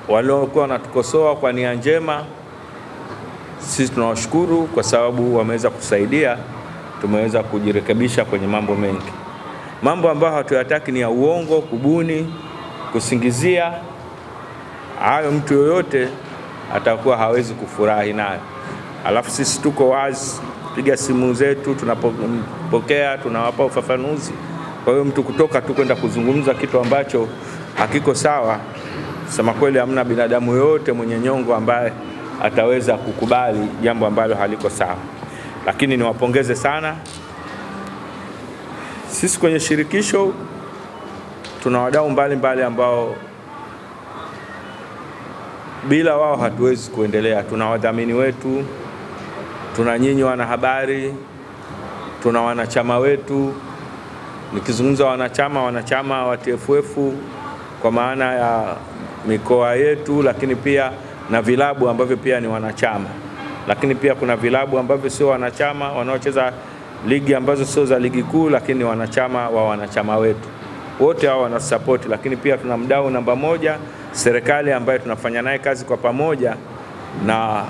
waliokuwa wanatukosoa kwa nia njema, sisi tunawashukuru kwa sababu wameweza kusaidia, tumeweza kujirekebisha kwenye mambo mengi. Mambo ambayo hatuyataki ni ya uongo, kubuni, kusingizia. Hayo mtu yoyote atakuwa hawezi kufurahi nayo. Alafu sisi tuko wazi, piga simu zetu, tunapokea, tunawapa ufafanuzi. Kwa hiyo mtu kutoka tu kwenda kuzungumza kitu ambacho hakiko sawa, sema kweli hamna binadamu yote mwenye nyongo ambaye ataweza kukubali jambo ambalo haliko sawa. Lakini niwapongeze sana. Sisi kwenye shirikisho tuna wadau mbalimbali ambao bila wao hatuwezi kuendelea. Tuna wadhamini wetu, tuna nyinyi wanahabari, tuna wanachama wetu. Nikizungumza wanachama wa TFF kwa maana ya mikoa yetu, lakini pia na vilabu ambavyo pia ni wanachama. Lakini pia kuna vilabu ambavyo sio wanachama, wanaocheza ligi ambazo sio za ligi kuu, lakini wanachama wa wanachama wetu. Wote hao wana support. Lakini pia tuna mdau namba moja, serikali, ambayo tunafanya naye kazi kwa pamoja, na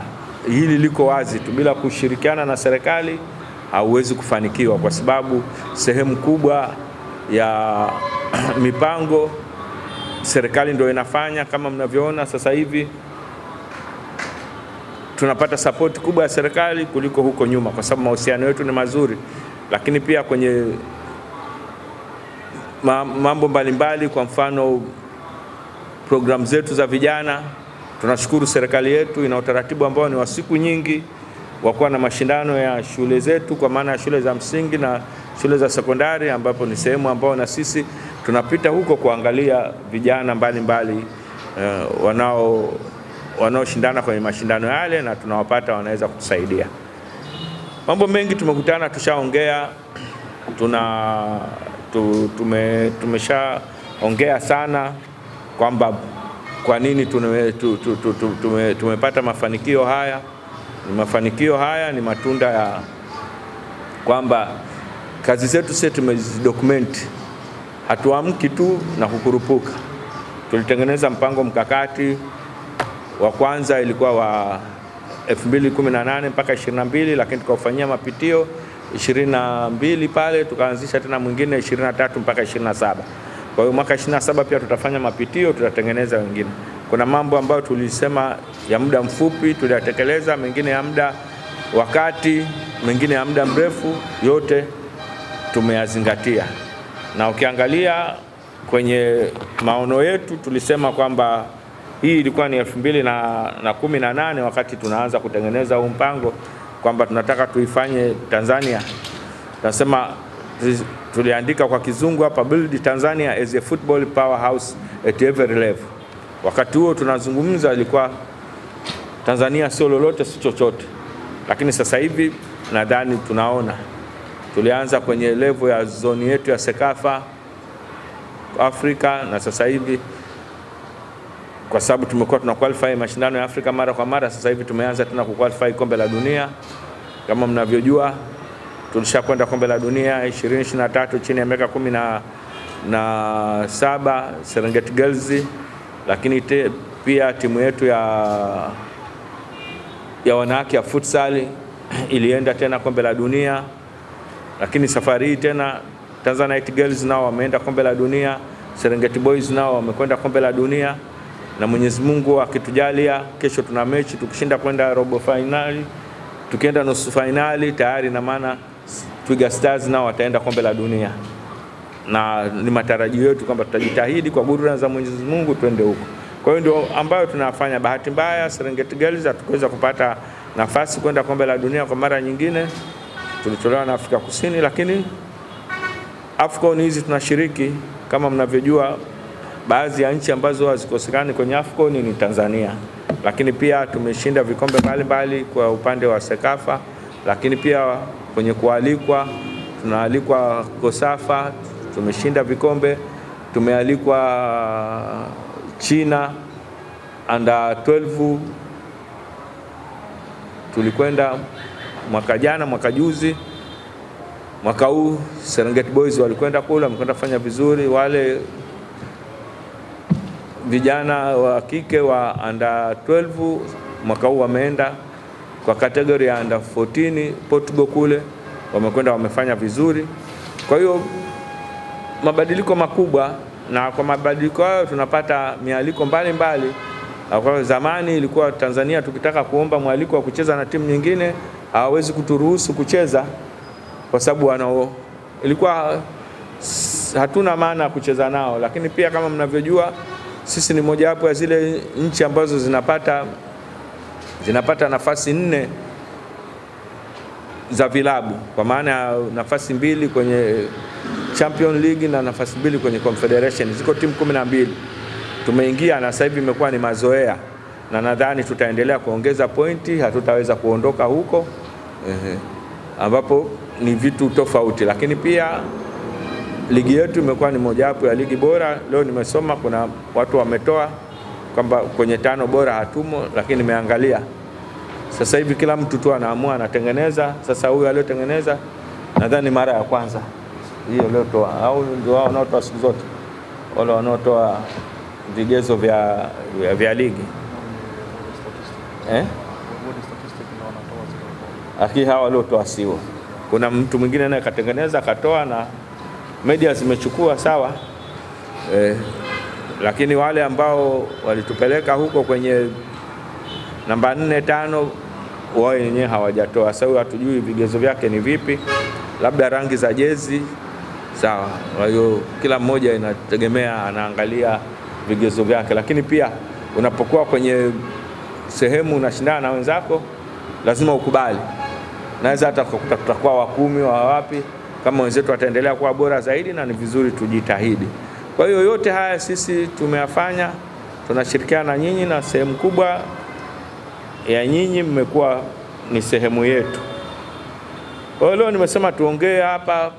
hili liko wazi tu, bila kushirikiana na serikali hauwezi kufanikiwa, kwa sababu sehemu kubwa ya mipango serikali ndio inafanya. Kama mnavyoona sasa hivi tunapata support kubwa ya serikali kuliko huko nyuma, kwa sababu mahusiano yetu ni mazuri. Lakini pia kwenye mambo mbalimbali, kwa mfano program zetu za vijana, tunashukuru serikali yetu ina utaratibu ambao ni wa siku nyingi wa kuwa na mashindano ya shule zetu, kwa maana ya shule za msingi na shule za sekondari, ambapo ni sehemu ambao na sisi tunapita huko kuangalia vijana mbalimbali wanaoshindana kwenye mashindano yale, na tunawapata wanaweza kutusaidia. Mambo mengi tumekutana, tushaongea, tumeshaongea sana kwamba kwa nini tumepata mafanikio haya. Mafanikio haya ni matunda ya kwamba kazi zetu sisi tumezidocument. Hatuamki tu na kukurupuka. Tulitengeneza mpango mkakati wa kwanza, ilikuwa wa 2018 mpaka 22, lakini tukafanyia mapitio 22 pale, tukaanzisha tena mwingine 23 mpaka 27. Kwa hiyo mwaka 27 pia tutafanya mapitio, tutatengeneza wengine. Kuna mambo ambayo tulisema ya muda mfupi tuliyatekeleza, mengine ya muda wakati, mengine ya muda mrefu, yote tumeyazingatia. Na ukiangalia kwenye maono yetu tulisema kwamba hii ilikuwa ni 2018 wakati tunaanza kutengeneza huu mpango, kwamba tunataka tuifanye Tanzania. Tunasema, tuliandika kwa kizungu hapa, build Tanzania as a football powerhouse at every level. Wakati huo tunazungumza ilikuwa Tanzania sio lolote si chochote, lakini sasa hivi nadhani tunaona tulianza kwenye level ya zoni yetu ya Sekafa Afrika, na sasa hivi kwa sababu tumekuwa tuna qualify mashindano ya Afrika mara kwa mara, sasa hivi tumeanza tena ku qualify kombe la dunia. Kama mnavyojua tulishakwenda kombe la dunia 2023 chini ya miaka 17 Serengeti Girls, lakini pia timu yetu ya wanawake ya futsal ilienda tena kombe la dunia. Lakini safari hii tena Tanzanite Girls nao wameenda kombe la dunia, Serengeti Boys nao wamekwenda kombe la dunia, na Mwenyezi Mungu akitujalia kesho tuna mechi, tukishinda kwenda robo finali, tukienda nusu finali tayari, na maana Twiga Stars nao wataenda kombe la dunia. Na ni matarajio yetu kwamba tutajitahidi kwa burudani za Mwenyezi Mungu twende huko. Kwa hiyo ndio ambayo tunafanya. Bahati mbaya Serengeti Girls hatukuweza kupata nafasi kwenda kombe la dunia kwa mara nyingine, tulitolewa na Afrika Kusini, lakini AFCON hizi tunashiriki. Kama mnavyojua, baadhi ya nchi ambazo hazikosekani kwenye AFCON ni Tanzania, lakini pia tumeshinda vikombe mbalimbali kwa upande wa Sekafa, lakini pia kwenye kualikwa tunaalikwa Kosafa, tumeshinda vikombe. Tumealikwa China under 12, tulikwenda mwaka jana, mwaka juzi. Mwaka huu Serengeti Boys walikwenda kule, wamekwenda fanya vizuri. Wale vijana wa kike wa under 12 mwaka huu wameenda kwa kategori ya under 14 Portugal kule, wamekwenda wamefanya vizuri. Kwa hiyo mabadiliko makubwa, na kwa mabadiliko hayo tunapata mialiko mbalimbali. Kwa zamani ilikuwa Tanzania tukitaka kuomba mwaliko wa kucheza na timu nyingine hawawezi kuturuhusu kucheza kwa sababu ilikuwa hatuna maana kucheza nao. Lakini pia kama mnavyojua, sisi ni mojawapo ya zile nchi ambazo zinapata nafasi 4 za vilabu, kwa maana ya nafasi 2 kwenye Champions League na nafasi 2 kwenye Confederation. Ziko timu 12 tumeingia, na sasa hivi imekuwa ni mazoea, na nadhani tutaendelea kuongeza pointi, hatutaweza kuondoka huko ambapo ni vitu tofauti. Lakini pia ligi yetu imekuwa ni mojawapo ya ligi bora. Leo nimesoma kuna watu wametoa kwamba kwenye 5 bora hatumo, lakini nimeangalia sasa hivi kila mtu tu anaamua anatengeneza. Sasa huyu aliyotengeneza nadhani mara ya kwanza hiyo leo toa, au ndio wao wanaotoa siku zote, wale wanaotoa vigezo vya ligi aki hawa waliotoa sio. Kuna mtu mwingine naye katengeneza katoa na media zimechukua sawa, lakini wale ambao walitupeleka huko kwenye namba 4, 5 wao wenyewe hawajatoa. Sasa hatujui vigezo vyake ni vipi, labda rangi za jezi sawa. Kwa hiyo kila mmoja inategemea anaangalia vigezo vyake. Lakini pia unapokuwa kwenye sehemu unashindana na wenzako lazima ukubali. Naweza hata tutakuwa wa 10 wa wapi, kama wenzetu wataendelea kuwa bora zaidi, na ni vizuri tujitahidi. Kwa hiyo yote haya sisi tumeyafanya, tunashirikiana na nyinyi, na sehemu kubwa ya nyinyi mmekuwa ni sehemu yetu. Kwa hiyo leo nimesema tuongee hapa,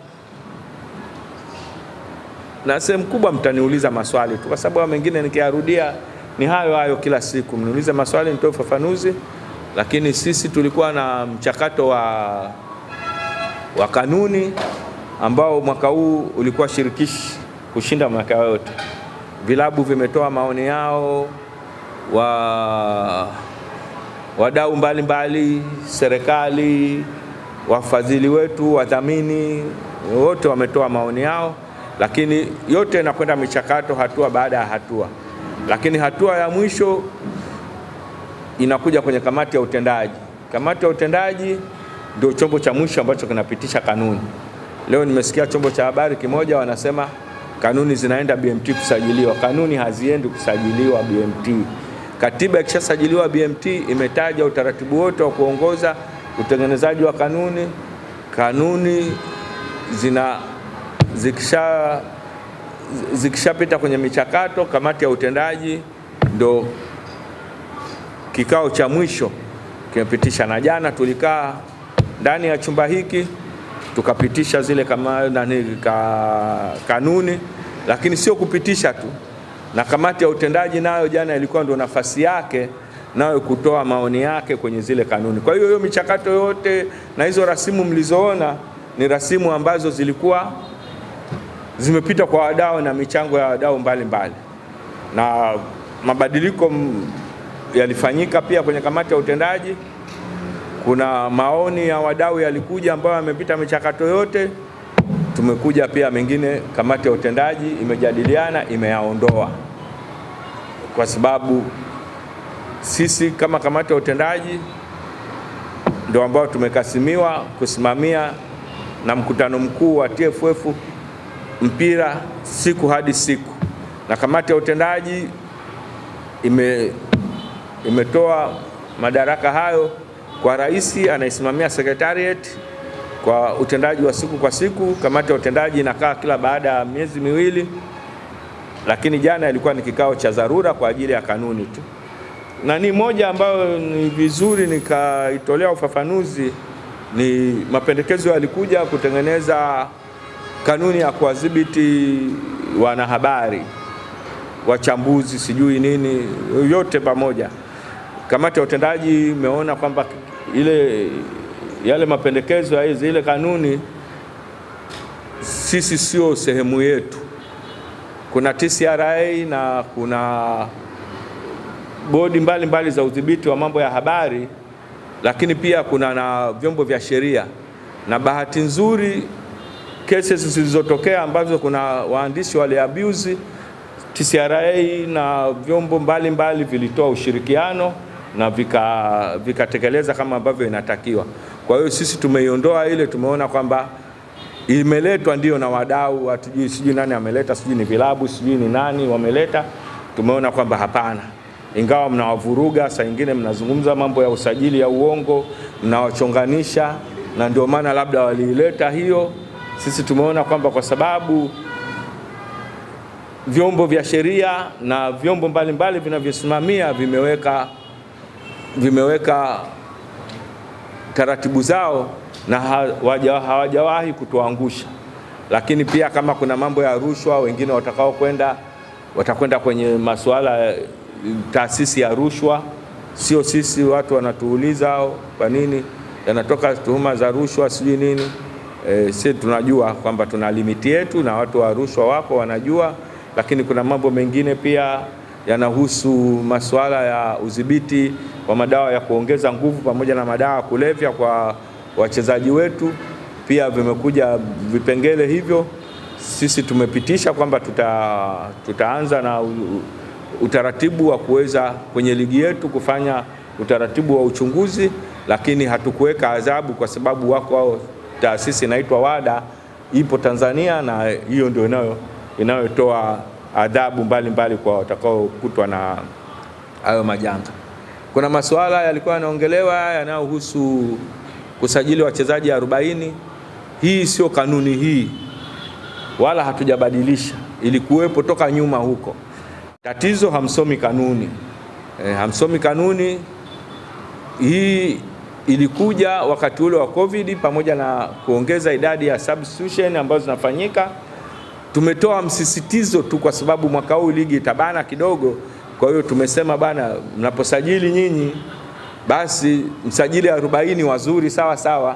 na sehemu kubwa mtaniuliza maswali tu, kwa sababu mengine nikiarudia ni hayo kila siku. Mniulize maswali nitoe ufafanuzi. Lakini sisi tulikuwa na mchakato wa kanuni ambao mwaka huu ulikuwa shirikishi kushinda mwaka yote. Vilabu vimetoa maoni yao, wadau mbalimbali, serikali, wafadhili wetu, wadhamini, wote wametoa maoni yao, lakini yote inakwenda michakato hatua baada ya hatua. Lakini hatua ya mwisho inakuja kwenye kamati ya utendaji. Kamati ya utendaji ndio chombo cha mwisho ambacho kinapitisha kanuni. Leo nimesikia chombo cha habari kimoja wanasema kanuni zinaenda BMT kusajiliwa. Kanuni haziendi kusajiliwa BMT. Katiba ikishasajiliwa BMT imetaja utaratibu wote wa kuongoza utengenezaji wa kanuni. Kanuni zikishapita kwenye michakato, kamati ya utendaji ndo kikao cha mwisho kimepitisha. Na jana tulikaa ndani ya chumba hiki tukapitisha zile kanuni, lakini sio kupitisha tu, na kamati ya utendaji nayo jana ilikuwa ndio nafasi yake nayo kutoa maoni yake kwenye zile kanuni. Kwa hiyo michakato yote na hizo rasimu mlizoona ni rasimu ambazo zilikuwa zimepita kwa wadau na michango ya wadau mbalimbali, na mabadiliko yalifanyika pia kwenye kamati ya utendaji. Kuna maoni ya wadau yalikuja ambayo yamepita michakato yote. Tumekuja pia mengine kamati ya utendaji imejadiliana, imeyaondoa, kwa sababu sisi kama kamati ya utendaji ndio ambao tumekasimiwa kusimamia na mkutano mkuu wa TFF mpira siku hadi siku, na kamati ya utendaji imetoa madaraka hayo kwa rais, anaisimamia secretariat kwa utendaji wa siku kwa siku. Kamati ya utendaji inakaa kila baada ya miezi miwili, lakini jana ilikuwa ni kikao cha dharura kwa ajili ya kanuni tu. Na ni moja ambayo ni vizuri nikaitolea ufafanuzi, ni mapendekezo yalikuja kutengeneza kanuni ya kuwadhibiti wanahabari, wachambuzi, sijui nini, yote pamoja. Kamati ya utendaji imeona kwamba yale mapendekezo ya zile kanuni sisi sio sehemu yetu. kuna TCRA na kuna bodi mbalimbali za udhibiti wa mambo ya habari, lakini pia kuna na vyombo vya sheria. Na bahati nzuri cases zilizotokea ambazo kuna waandishi wale abuse, TCRA na vyombo mbalimbali vilitoa ushirikiano na vikatekeleza kama ambavyo inatakiwa. Kwa hiyo sisi tumeiondoa ile, tumeona kwamba imeletwa ndio na wadau, hatujui sijui nani ameleta, sijui ni vilabu, sijui ni nani wameleta. Tumeona kwamba hapana, ingawa mnawavuruga, saa nyingine mnazungumza mambo ya usajili ya uongo, mnawachonganisha, na ndio maana labda waliileta hiyo. Sisi tumeona kwamba kwa sababu vyombo vya sheria na vyombo mbalimbali vinavyosimamia vimeweka taratibu zao na hawajawahi kutuangusha. Lakini pia kama kuna mambo ya rushwa, wengine watakwenda kwenye masuala ya taasisi ya rushwa, sio sisi. Watu wanatuuliza kwa nini yanatoka tuhuma za rushwa sijui nini. Sisi tunajua kwamba tuna limiti yetu na watu wa rushwa wako wanajua, lakini kuna mambo mengine pia yanahusu masuala ya udhibiti wa madawa ya kuongeza nguvu pamoja na madawa ya kulevya kwa wachezaji wetu. Pia vimekuja vipengele hivyo. Sisi tumepitisha kwamba tutaanza na utaratibu wa kuweza kwenye ligi yetu kufanya utaratibu wa uchunguzi, lakini hatukuweka adhabu kwa sababu wako taasisi inaitwa WADA ipo Tanzania, na hiyo ndio inayotoa adhabu mbalimbali kwa watakaokutwa na hayo majanga. Kuna masuala yalikuwa yanaongelewa yanayohusu kusajili wachezaji 40. Hii sio kanuni hii, wala hatujabadilisha, ilikuwepo toka nyuma huko. Tatizo hamsomi kanuni. Hamsomi kanuni. Hii ilikuja wakati ule wa COVID pamoja na kuongeza idadi ya substitution ambazo zinafanyika. Tumetoa msisitizo tu kwa sababu mwaka huu ligi itabana kidogo. Kwa hiyo tumesema bana, mnaposajili nyinyi basi msajili 40 wazuri sawa sawa,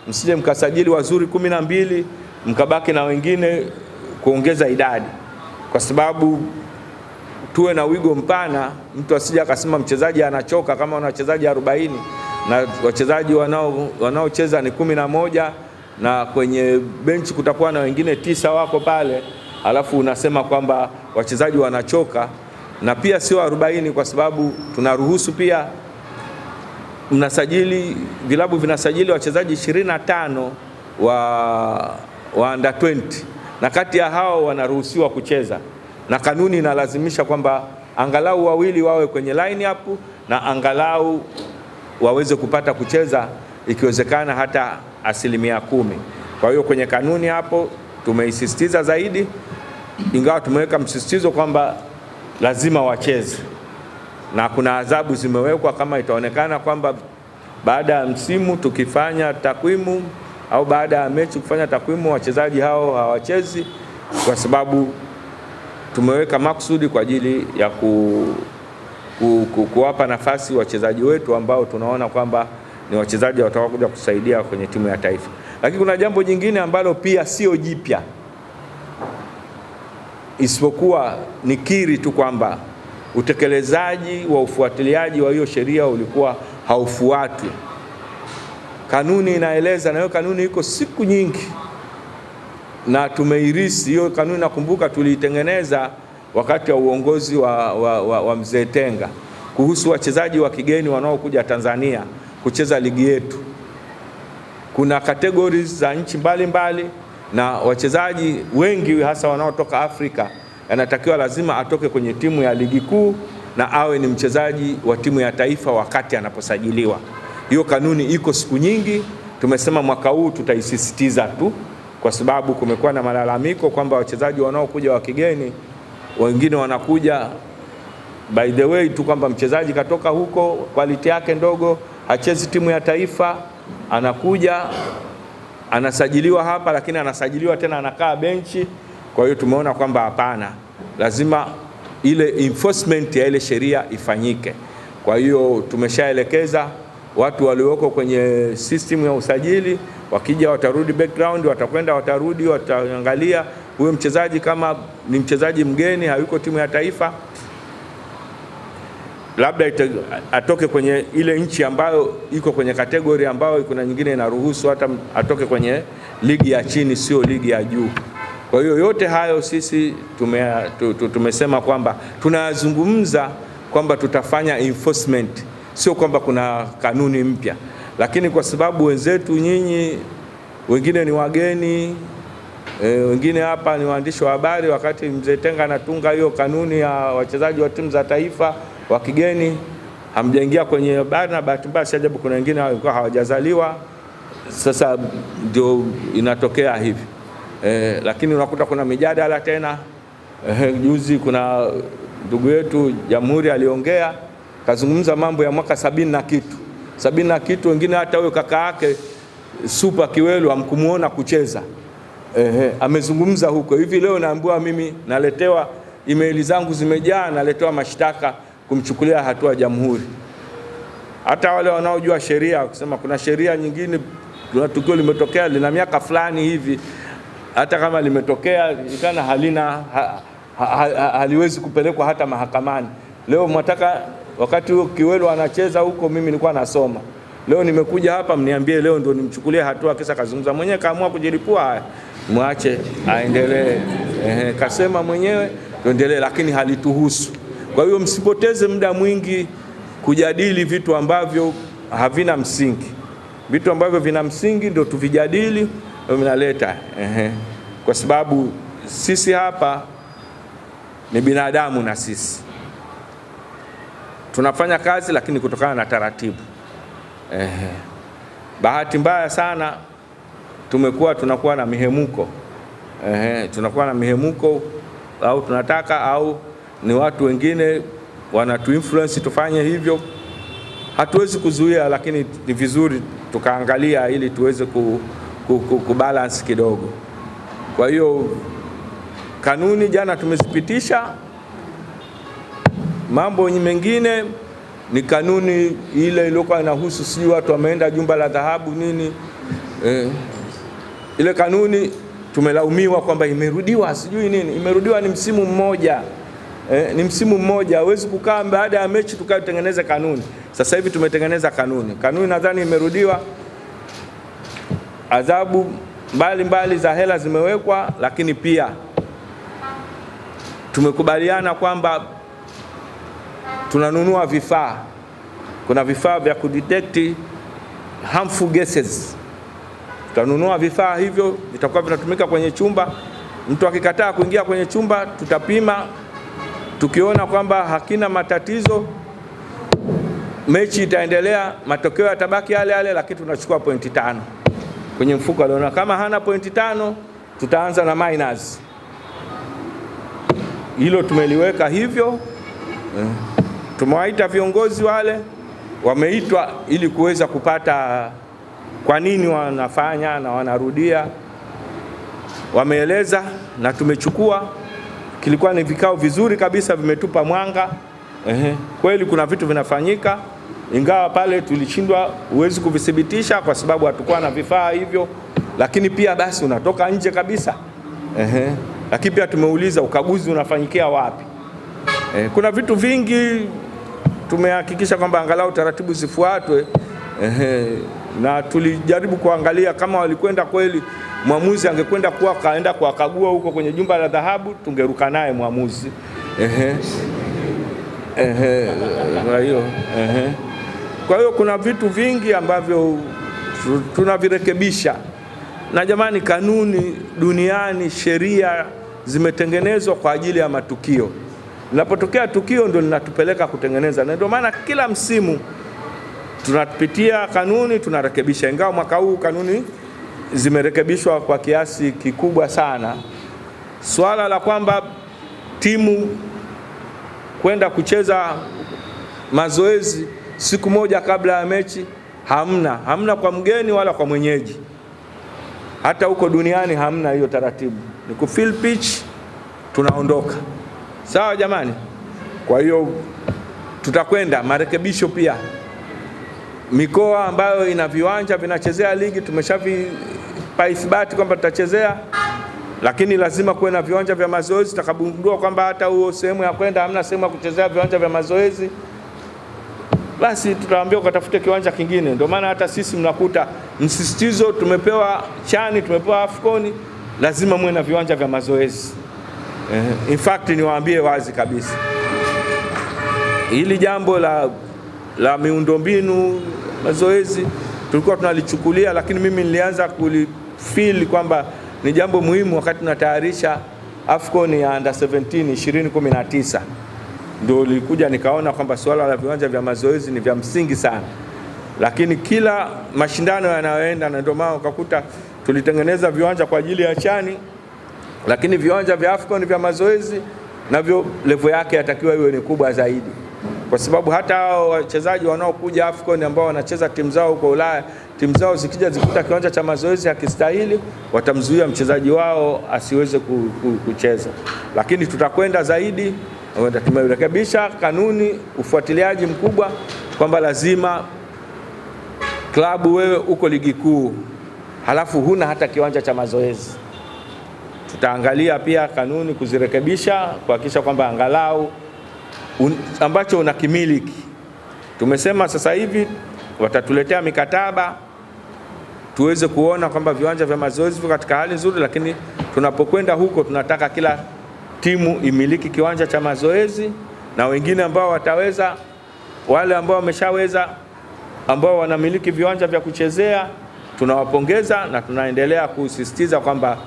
msije mkasajili wazuri 12 mkabaki na wengine kuongeza idadi, kwa sababu tuwe na wigo mpana. Mtu asije akasema mchezaji anachoka kama una wachezaji 40 na wachezaji wanaocheza ni 11 na kwenye benchi kutakuwa na wengine 9 wako pale, alafu unasema kwamba wachezaji wanachoka. Na pia sio 40 kwa sababu tunaruhusu pia vilabu vinasajili wachezaji 25 wa under 20, na kati ya hao wanaruhusiwa kucheza, na kanuni inalazimisha kwamba angalau wawili wawe kwenye line up na angalau waweze kupata kucheza ikiwezekana hata 10%. Kwa hiyo kwenye kanuni hapo tumeisisitiza zaidi, ingawa tumeweka msisitizo kwamba lazima wacheze, na kuna adhabu zimewekwa kama itaonekana kwamba baada ya msimu tukifanya takwimu au baada ya mechi kufanya takwimu wachezaji hao hawachezi, kwa sababu tumeweka maksudi kwa ajili ya kuwapa nafasi wachezaji wetu ambao tunaona kwamba ni wachezaji watakaokuja kusaidia kwenye timu ya taifa. Lakini kuna jambo jingine ambalo pia sio jipya, isipokuwa nikiri tu kwamba utekelezaji wa ufuatiliaji wa hiyo sheria ulikuwa haufuatwi. Kanuni inaeleza, na hiyo kanuni iko siku nyingi na tumeirisi hiyo kanuni. Nakumbuka tuliitengeneza wakati wa uongozi wa Mzee Tenga kuhusu wachezaji wa kigeni wanaokuja Tanzania kucheza ligi yetu. Kuna categories za nchi mbalimbali na wachezaji wengi hasa wanaotoka Afrika anatakiwa lazima atoke kwenye timu ya ligi kuu na awe ni mchezaji wa timu ya taifa wakati anaposajiliwa. Hiyo kanuni iko siku nyingi. Tumesema mwaka huu tutaisisitiza tu kwa sababu kumekuwa na malalamiko kwamba wachezaji wanaokuja wa kigeni wengine wanakuja by the way tu kwamba mchezaji katoka huko, quality yake ndogo, hachezi timu ya taifa, anakuja anasajiliwa hapa lakini anasajiliwa tena anakaa benchi. Kwa hiyo tumeona kwamba hapana, lazima ile enforcement ya ile sheria ifanyike. Kwa hiyo tumeshaelekeza watu walioko kwenye system ya usajili, wakija watarudi background, watakwenda watarudi, wataangalia huyo mchezaji kama ni mchezaji mgeni, hayuko timu ya taifa, labda atoke kwenye ile nchi ambayo iko kwenye kategori ambayo kuna nyingine inaruhusu hata atoke kwenye ligi ya chini, sio ligi ya juu. Kwa hiyo yote hayo sisi tumesema kwamba tunazungumza kwamba tutafanya enforcement, sio kwamba kuna kanuni mpya. Lakini kwa sababu wenzetu nyinyi wengine ni wageni, wengine hapa ni waandishi wa habari, wakati Mzee Tenga anatunga hiyo kanuni ya wachezaji wa timu za taifa wa kigeni, hamjaingia kwenye habari, na bahati mbaya ajabu kuna wengine walikuwa hawajazaliwa. Sasa ndio inatokea hivi. Lakini unakuta kuna mijadala tena. Juzi kuna ndugu yetu Jamhuri aliongea, kazungumza mambo ya mwaka 70 na kitu, wengine hata huyo kaka yake Super Kiwelu hamkumuona kucheza. Amezungumza huko. Hivi leo naambiwa mimi naletewa email zangu zimejaa, naletewa mashtaka kumchukulia hatua Jamhuri. Hata wale wanaojua sheria kusema kuna sheria nyingine, kuna tukio limetokea lina miaka fulani hivi, hata kama limetokea ikana haliwezi kupelekwa hata mahakamani. Leo mwataka wakati huo Kiwelu anacheza huko, mimi nilikuwa nasoma. Leo nimekuja hapa mniambie leo ndio nimchukulie hatua, kisa kazungumza mwenyewe, kaamua kujilipua, muache aendelee. Kasema mwenyewe tuendelee, lakini halituhusu. Kwa hiyo msipoteze muda mwingi kujadili vitu ambavyo havina msingi. Vitu ambavyo vina msingi ndio tuvijadili, vinaleta. Kwa sababu sisi hapa ni binadamu, na sisi tunafanya kazi, lakini kutokana na taratibu. Bahati mbaya sana tunakuwa na mihemuko. Tunakuwa na mihemuko, au tunataka, au ni watu wengine wanatu influence tufanye hivyo. Hatuwezi kuzuia, lakini ni vizuri tukaangalia ili tuweze kubalance kidogo. Kwa hiyo kanuni jana tumezipitisha. Mambo mengine ni kanuni ile iliyokuwa inahusu sijui watu wameenda jumba la dhahabu nini. Ile kanuni tumelaumiwa kwamba imerudiwa sijui nini. Imerudiwa ni msimu mmoja. Ni msimu mmoja. Hawezi kukaa baada ya mechi tukatengeneza kanuni. Sasa hivi tumetengeneza kanuni. Kanuni nadhani imerudiwa. Adhabu mbalimbali za hela zimewekwa, lakini pia tumekubaliana kwamba tunanunua vifaa. Kuna vifaa vya kudetect harmful gases. Tutanunua vifaa hivyo, vitakuwa vinatumika kwenye chumba. Mtu akikataa kuingia kwenye chumba, tutapima. Tukiona kwamba hakina matatizo, mechi itaendelea, matokeo yatabaki yale yale, lakini tunachukua pointi 5 kwenye mfuko aliona. Kama hana pointi 5, tutaanza na minus. Hilo tumeliweka hivyo. Tumewaita viongozi wale, wameitwa ili kuweza kupata kwa nini wanafanya na wanarudia. Wameeleza na tumechukua. Kilikuwa ni vikao vizuri kabisa, vimetupa mwanga. Kweli kuna vitu vinafanyika, ingawa pale tulishindwa, huwezi kuvidhibitisha kwa sababu hatakuwa na vifaa hivyo, lakini pia basi unatoka nje kabisa. Lakini pia tumeuliza ukaguzi unafanyikia wapi. Kuna vitu vingi tumehakikisha kwamba angalau taratibu zifuatwe. Na tulijaribu kuangalia kama walikwenda kweli, mwamuzi angekwenda kaenda kuwakagua huko kwenye jumba la dhahabu, tungeruka naye mwamuzi. Kwa hiyo kuna vitu vingi ambavyo tunavirekebisha. Na jamani, kanuni duniani, sheria zimetengenezwa kwa ajili ya matukio. Linapotokea tukio ndio linatupeleka kutengeneza. Na ndio maana kila msimu tunapitia kanuni, tunarekebisha. Ingawa mwaka huu kanuni zimerekebishwa kwa kiasi kikubwa sana. Swala la kwamba timu kwenda kucheza mazoezi siku moja kabla ya mechi, hamna kwa mgeni wala kwa mwenyeji. Hata huko duniani hamna hiyo taratibu. Ni kufill pitch, tunaondoka. Sawa jamani? Kwa hiyo tutakwenda marekebisho pia. Mikoa ambayo ina viwanja vinachezea ligi tumeshavipa ithibati kwamba tutachezea. lakini lazima kuwe na viwanja vya mazoezi. Tutakapogundua kwamba hata huo sehemu ya kwenda hamna sehemu ya kuchezea viwanja vya mazoezi, basi tutaambia ukatafute kiwanja kingine. Ndio maana hata sisi mnakuta msisitizo tumepewa chani, tumepewa Afcon, lazima muwe na viwanja vya mazoezi. In fact niwaambie wazi kabisa, hili jambo la miundombinu mazoezi tulikuwa tunalichukulia, lakini mimi nilianza kulifeel kwamba ni jambo muhimu wakati tunatayarisha Afcon ya under 17 2019. Ndio nilikuja nikaona kwamba swala la viwanja vya mazoezi ni vya msingi sana, lakini kila mashindano yanayoenda, na ndio maana ukakuta tulitengeneza viwanja kwa ajili ya chani, lakini viwanja vya Afcon vya mazoezi navyo level yake yatakiwa iwe ni kubwa zaidi, kwa sababu hata wachezaji wanaokuja Afcon ambao wanacheza timu zao huko Ulaya, timu zao zikija zikuta kiwanja cha mazoezi hakistahili, watamzuia mchezaji wao asiweze kucheza. Lakini tutakwenda zaidi, tumerekebisha kanuni, ufuatiliaji mkubwa kwamba lazima klabu wewe uko ligi kuu halafu huna hata kiwanja cha mazoezi. Tutaangalia pia kanuni kuzirekebisha kuhakikisha kwamba angalau ambacho unakimiliki. Tumesema sasa hivi watatuletea mikataba tuweze kuona kwamba viwanja vya mazoezi viko katika hali nzuri, lakini tunapokwenda huko tunataka kila timu imiliki kiwanja cha mazoezi, na wengine ambao wataweza, wale ambao wameshaweza, ambao wanamiliki viwanja vya kuchezea, tunawapongeza na tunaendelea kusisitiza kwamba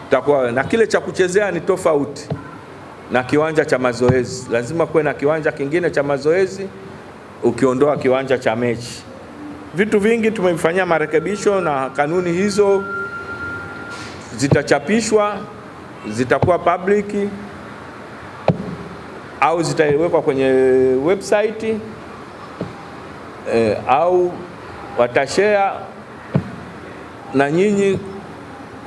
tutakuwa na kile cha kuchezea ni tofauti na kiwanja cha mazoezi. Lazima kuwe na kiwanja kingine cha mazoezi ukiondoa kiwanja cha mechi. Vitu vingi tumefanyia marekebisho, na kanuni hizo zitachapishwa, zitakuwa public au zitawekwa kwenye website au watashare na nyinyi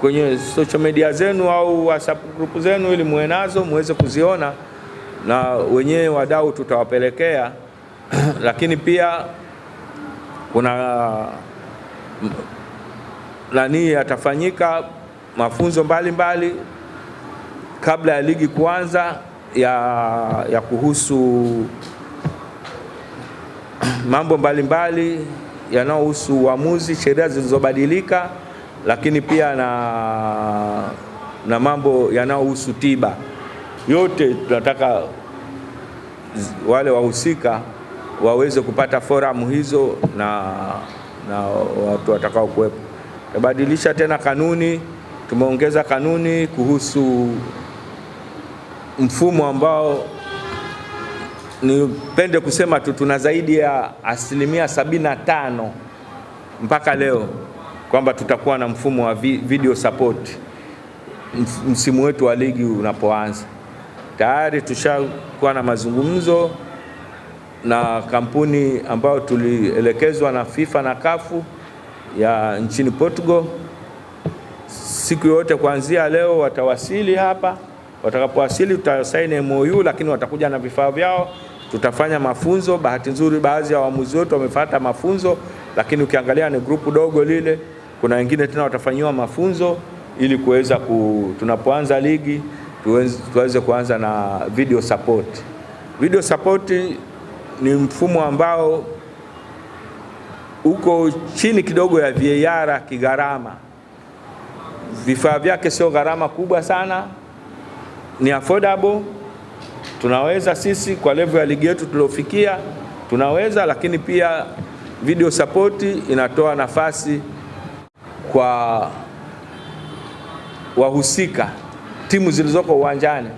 kwenye social media zenu au WhatsApp group zenu, ili muwe nazo muweze kuziona, na wenyewe wadau tutawapelekea. Lakini pia kuna yatafanyika mafunzo mbalimbali kabla ya ligi kuanza ya kuhusu mambo mbalimbali yanayohusu uamuzi, sheria zilizobadilika, lakini pia na mambo yanayohusu tiba. Yote tunataka wale wahusika waweze kupata forum hizo na watu watakao kuwepo. Tabadilisha tena kanuni, tumeongeza kanuni kuhusu mfumo ambao nipende kusema tuna zaidi ya 75% mpaka leo kwamba tutakuwa na mfumo wa video support msimu wetu wa ligi unapoanza. Tayari tushakuwa na mazungumzo na kampuni ambayo tulielekezwa na FIFA na CAF ya nchini Portugal. Siku yote kuanzia leo watawasili hapa. Watakapowasili tutasaini MOU, lakini watakuja na vifaa vyao, tutafanya mafunzo. Bahati nzuri baadhi ya waamuzi wetu wamefuata mafunzo, lakini ukiangalia ni grupu dogo lile. Kuna wengine tena watafanyiwa mafunzo ili kuweza tunapoanza ligi tuweze kuanza na video support. Video support ni mfumo ambao uko chini kidogo ya VAR kigharama. Vifaa vyake sio gharama kubwa sana, ni affordable. Tunaweza sisi kwa level ya ligi yetu tuliofikia tunaweza, lakini pia video support inatoa nafasi kwa wahusika, timu zilizoko uwanjani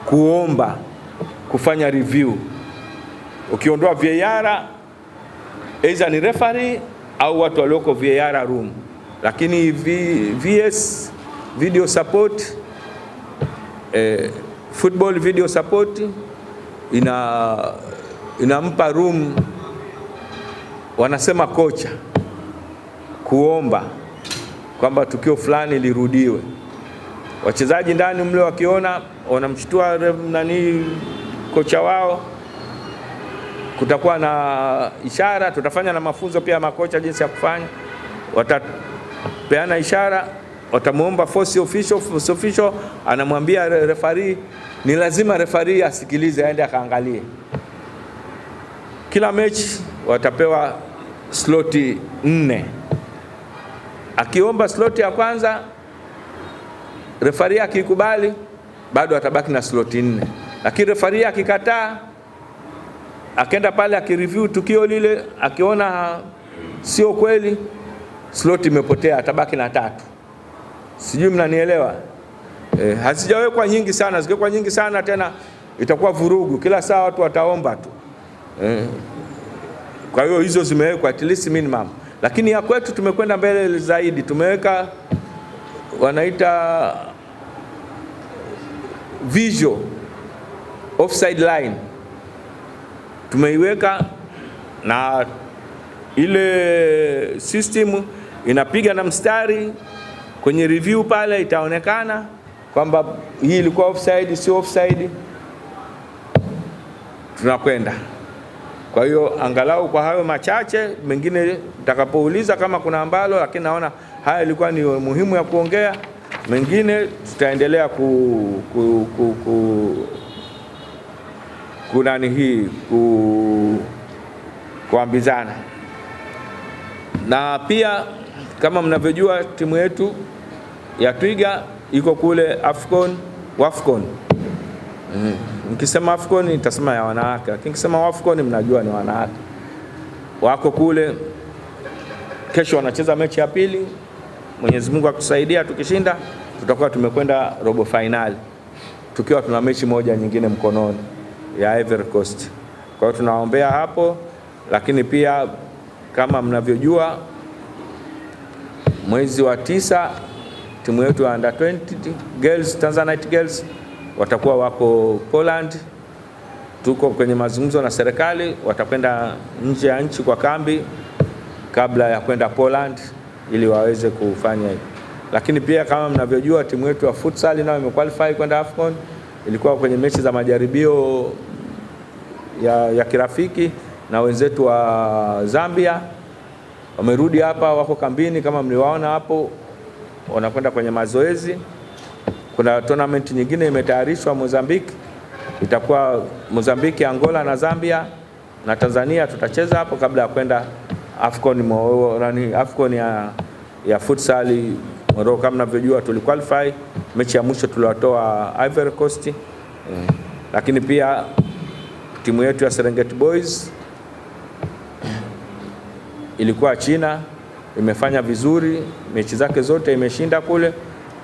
kuomba kufanya review. Ukiondoa VAR, aidha ni referee au watu walioko VAR room, lakini VS video support, football video support inampa room, wanasema kocha, kuomba kwamba tukio fulani lirudiwe. Wachezaji ndani mle wakiona wanamshtua kocha wao, kutakuwa na ishara. Tutafanya na mafunzo pia makocha jinsi ya kufanya, watapeana ishara watamuomba force official anamwambia referee, ni lazima referee asikilize, aende akaangalie. Kila mechi watapewa sloti 4. Akiomba sloti ya kwanza, referee akikubali, bado atabaki na sloti 4. Lakini referee akikataa, akaenda pale akireview tukio lile, akiona sio kweli, sloti imepotea, atabaki na 3. Sijui mnanielewa? Hazijawekwa nyingi sana, zingekuwa nyingi sana tena itakuwa vurugu, kila saa watu wataomba tu. Kwa hiyo hizo zimewekwa at least minimum. Lakini ya kwetu tumekwenda mbele zaidi, tumeweka wanaita visual offside line. Tumeiweka na ile system inapiga na mstari, kwenye review pale itaonekana kwamba hii ilikuwa offside, sio offside, tunakwenda. Kwa hiyo angalau kwa hayo machache, mengine nitakapouliza kama kuna ambalo, lakini naona haya ilikuwa ni muhimu ya kuongea. Mengine tutaendelea kuambizana. Na pia kama mnavyojua, timu yetu ya Twiga iko kule Wafcon. Nikisema Afcon nitasema ya wanawake, lakini nikisema Wafcon mnajua ni wanawake. Wako kule, kesho wanacheza mechi ya pili. Mwenyezi Mungu akusaidia, tukishinda tutakuwa tumekwenda robo finali, tukiwa tuna mechi moja nyingine mkononi ya Ivory Coast. Kwa hiyo tunaombea hapo. Lakini pia kama mnavyojua, mwezi wa 9 timu yetu ya under 20 girls, Tanzanite girls, watakuwa wako Poland. Tuko kwenye mazungumzo na serikali, watakwenda nje ya nchi kwa kambi kabla ya kwenda Poland ili waweze kufanya hivyo. Lakini pia kama mnavyojua, timu yetu ya futsal nayo imequalify kwenda Afcon. Ilikuwa kwenye mechi za majaribio ya kirafiki na wenzetu wa Zambia. Wamerudi hapa, wako kambini kama mliwaona hapo, wanakwenda kwenye mazoezi. Kuna tournament nyingine imetayarishwa Mozambique, itakuwa Mozambique, Angola na Zambia na Tanzania tutacheza hapo kabla ya kwenda Afcon ya futsal Morocco. Kama mnavyojua tuliqualify, mechi ya mwisho tuliwatoa Ivory Coast. Lakini pia timu yetu ya Serengeti Boys ilikuwa China, imefanya vizuri, mechi zake zote imeshinda kule.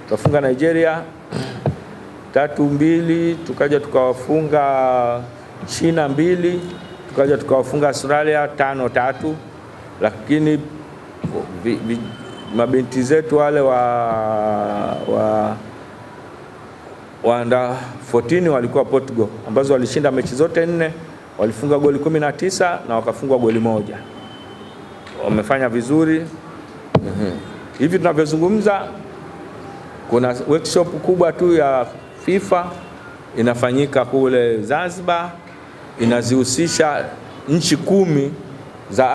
Tukafunga Nigeria 3-2, tukaja tukawafunga China 2, tukaja tukawafunga Australia 5-3. Lakini mabinti zetu wale wa under 14 walikuwa Portugal, ambazo walishinda mechi zote 4, walifunga goli 19 na wakafungwa goli 1. Wamefanya vizuri. Hivi tunavyozungumza, kuna workshop kubwa tu ya FIFA inafanyika kule Zanzibar, inazihusisha nchi 10 za